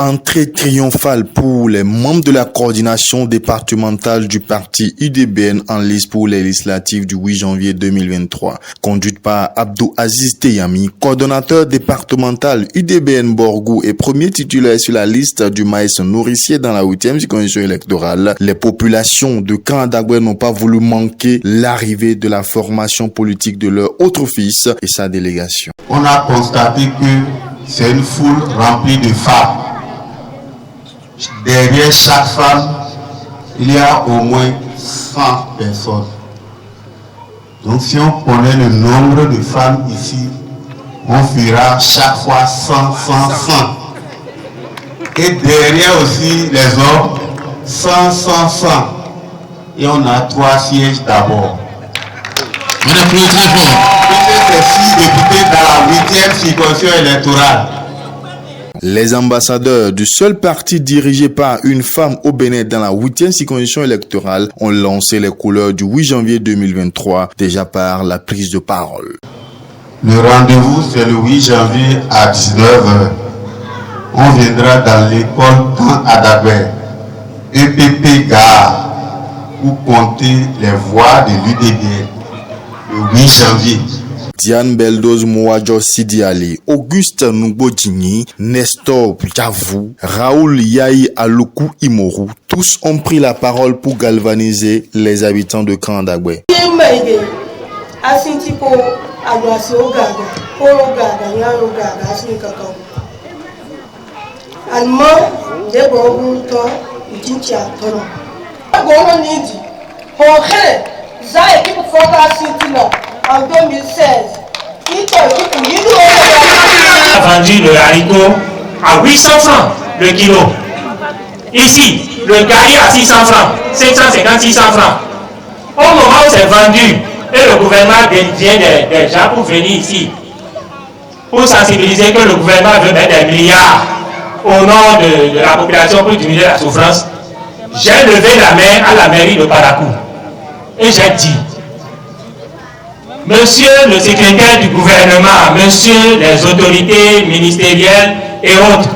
Entrée triomphale pour les membres de la coordination départementale du parti UDBN en lice pour les législatives du 8 janvier 2023. Conduite par Abdou Aziz Teyami, coordonnateur départemental UDBN Borgou et premier titulaire sur la liste du maïs nourricier dans la 8e circonscription électorale, les populations de Kandagwe n'ont pas voulu manquer l'arrivée de la formation politique de leur autre fils et sa délégation. On a constaté que c'est une foule remplie de femmes. Derrière chaque femme, il y a au moins 100 personnes. Donc si on connaît le nombre de femmes ici, on fera chaque fois 100. Et derrière aussi les hommes, 100. Et on a 3 sièges d'abord. On applaudit très fort. C'est 6 députés dans la 8e circonscription électorale. Les ambassadeurs du seul parti dirigé par une femme au Bénin dans la 8e circonscription électorale ont lancé les couleurs du 8 janvier 2023, déjà par la prise de parole. Le rendez-vous, c'est le 8 janvier à 19h. On viendra dans l'école Camp Adagwe, EPP Gare, pour compter les voix de l'UDBN. Le 8 janvier. Diane Beldoz Mouadjo Sidiali, Auguste Nubodjini, Nestor Javou, Raoul Yahi Aluku Imoru, tous ont pris la parole pour galvaniser les habitants de Kandagwe. En 2016, il a vendu le haricot à 800 francs le kilo. Ici, le gari à 600 francs, 750-600 francs. Au moment où c'est vendu, et le gouvernement vient des gens pour venir ici, pour sensibiliser que le gouvernement veut mettre des milliards au nom de la population pour diminuer la souffrance, j'ai levé la main à la mairie de Parakou. Et j'ai dit, Monsieur le secrétaire du gouvernement, monsieur les autorités ministérielles et autres,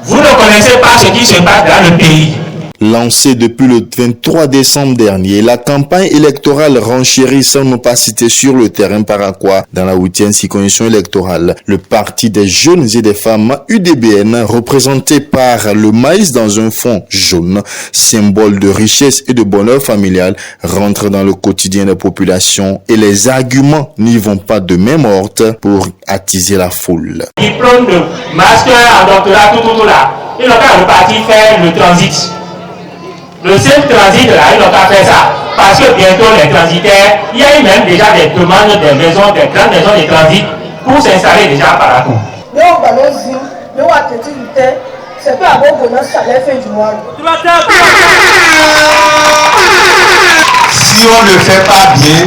vous ne connaissez pas ce qui se passe dans le pays. Lancée depuis le 23 décembre dernier, la campagne électorale renchérit son opacité sur le terrain paraquois dans la 8e circonscription électorale. Le parti des jeunes et des femmes UDBN, représenté par le maïs dans un fond jaune, symbole de richesse et de bonheur familial, rentre dans le quotidien des populations et les arguments n'y vont pas de main morte pour attiser la foule. Diplôme de master en doctorat, tout là. Il n'a pas reparti faire le transit. Le seul transit là, il n'a pas fait ça. Parce que bientôt les transitaires, il y a eu même déjà des demandes des maisons, des grandes maisons de transit pour s'installer déjà à Parakou. Si on ne fait pas bien,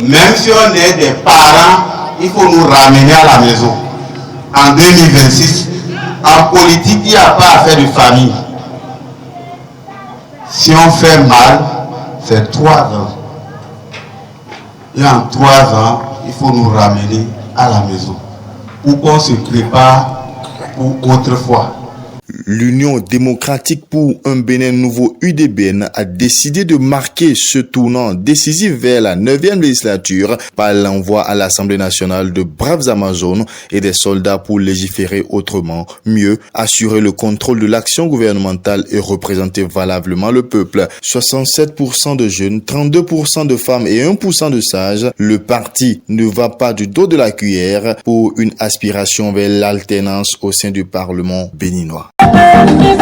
même si on est des parents, il faut nous ramener à la maison. En 2026, en politique, il n'y a pas affaire de famille. Si on fait mal, c'est 3 ans. Et en 3 ans, il faut nous ramener à la maison. Pour qu'on se prépare pour autrefois. L'Union démocratique pour un Bénin nouveau UDBN a décidé de marquer ce tournant décisif vers la 9e législature par l'envoi à l'Assemblée nationale de braves Amazones et des soldats pour légiférer autrement, mieux assurer le contrôle de l'action gouvernementale et représenter valablement le peuple. 67% de jeunes, 32% de femmes et 1% de sages, le parti ne va pas du dos de la cuillère pour une aspiration vers l'alternance au sein du Parlement béninois. Don't be